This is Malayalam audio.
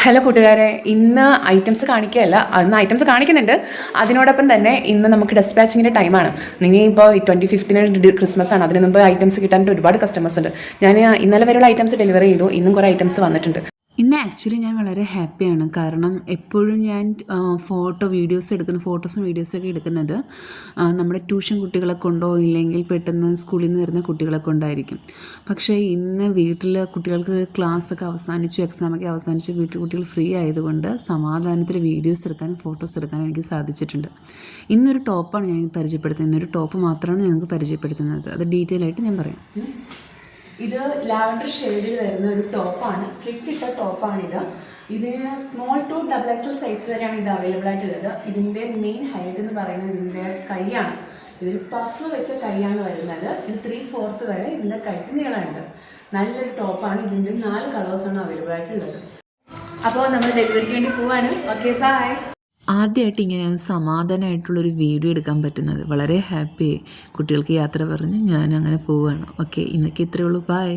ഹലോ കൂട്ടുകാരെ, ഇന്ന് ഐറ്റംസ് കാണിക്കുകയല്ല, അന്ന് ഐറ്റംസ് കാണിക്കുന്നുണ്ട്. അതിനോടൊപ്പം തന്നെ ഇന്ന് നമുക്ക് ഡെസ്പാച്ചിങ്ങിൻ്റെ ടൈമാണ്. നിങ്ങൾ ഇപ്പോൾ 25th ക്രിസ്മസ് ആണ്. അതിന് മുമ്പ് ഐറ്റംസ് കിട്ടാനായിട്ട് ഒരുപാട് കസ്റ്റമേഴ്സ് ഉണ്ട്. ഞാൻ ഇന്നലെ വരെയുള്ള ഐറ്റംസ് ഡെലിവറി ചെയ്തു. ഇന്നും കുറേ ഐറ്റംസ് വന്നിട്ടുണ്ട്. ഇന്ന് ആക്ച്വലി ഞാൻ വളരെ ഹാപ്പിയാണ്. കാരണം എപ്പോഴും ഞാൻ ഫോട്ടോസും വീഡിയോസൊക്കെ എടുക്കുന്നത് നമ്മുടെ ട്യൂഷൻ കുട്ടികളെ കൊണ്ടോ ഇല്ലെങ്കിൽ പെട്ടെന്ന് സ്കൂളിൽ നിന്ന് വരുന്ന കുട്ടികളെ കൊണ്ടായിരിക്കും. പക്ഷേ ഇന്ന് വീട്ടിൽ കുട്ടികൾക്ക് ക്ലാസ്സൊക്കെ അവസാനിച്ചു, എക്സാമൊക്കെ അവസാനിച്ചു, വീട്ടിൽ കുട്ടികൾ ഫ്രീ ആയതുകൊണ്ട് സമാധാനത്തിൽ വീഡിയോസ് എടുക്കാനും ഫോട്ടോസ് എടുക്കാനും എനിക്ക് സാധിച്ചിട്ടുണ്ട്. ഇന്നൊരു ടോപ്പാണ് ഞാൻ പരിചയപ്പെടുത്തുന്നത്. ഇന്നൊരു ടോപ്പ് മാത്രമാണ് ഞങ്ങൾക്ക് പരിചയപ്പെടുത്തുന്നത്. അത് ഡീറ്റെയിൽ ആയിട്ട് ഞാൻ പറയാം. ഇത് ലാവൻഡർ ഷെയ്ഡിൽ വരുന്ന ഒരു ടോപ്പാണ്, സ്ലിറ്റ് ഇട്ട ടോപ്പാണിത്. ഇതിന് സ്മോൾ ടു XXL സൈസ് വരെയാണ് ഇത് അവൈലബിൾ ആയിട്ടുള്ളത്. ഇതിൻ്റെ മെയിൻ ഹൈലൈറ്റ് എന്ന് പറയുന്നത് ഇതിൻ്റെ കൈയാണ്. ഇതൊരു പഫ് വെച്ച കൈയാണ് വരുന്നത്. ഇത് 3/4 വരെ ഇതിൻ്റെ കൈക്ക് നീളമുണ്ട്. നല്ലൊരു ടോപ്പാണ്. ഇതിൻ്റെ 4 കളേഴ്സാണ് അവൈലബിൾ ആയിട്ടുള്ളത്. അപ്പോൾ നമ്മൾ ഡെലിവറിക്ക് വേണ്ടി പോവാണ്. Okay, bye. ആദ്യമായിട്ട് ഇങ്ങനെ സമാധാനമായിട്ടുള്ളൊരു വീഡിയോ എടുക്കാൻ പറ്റുന്നത് വളരെ ഹാപ്പിയായി. കുട്ടികൾക്ക് യാത്ര പറഞ്ഞ് ഞാൻ അങ്ങനെ പോവുകയാണ്. ഓക്കെ, ഇന്നൊക്കെ ഇത്രയേ ഉള്ളൂ. ബൈ.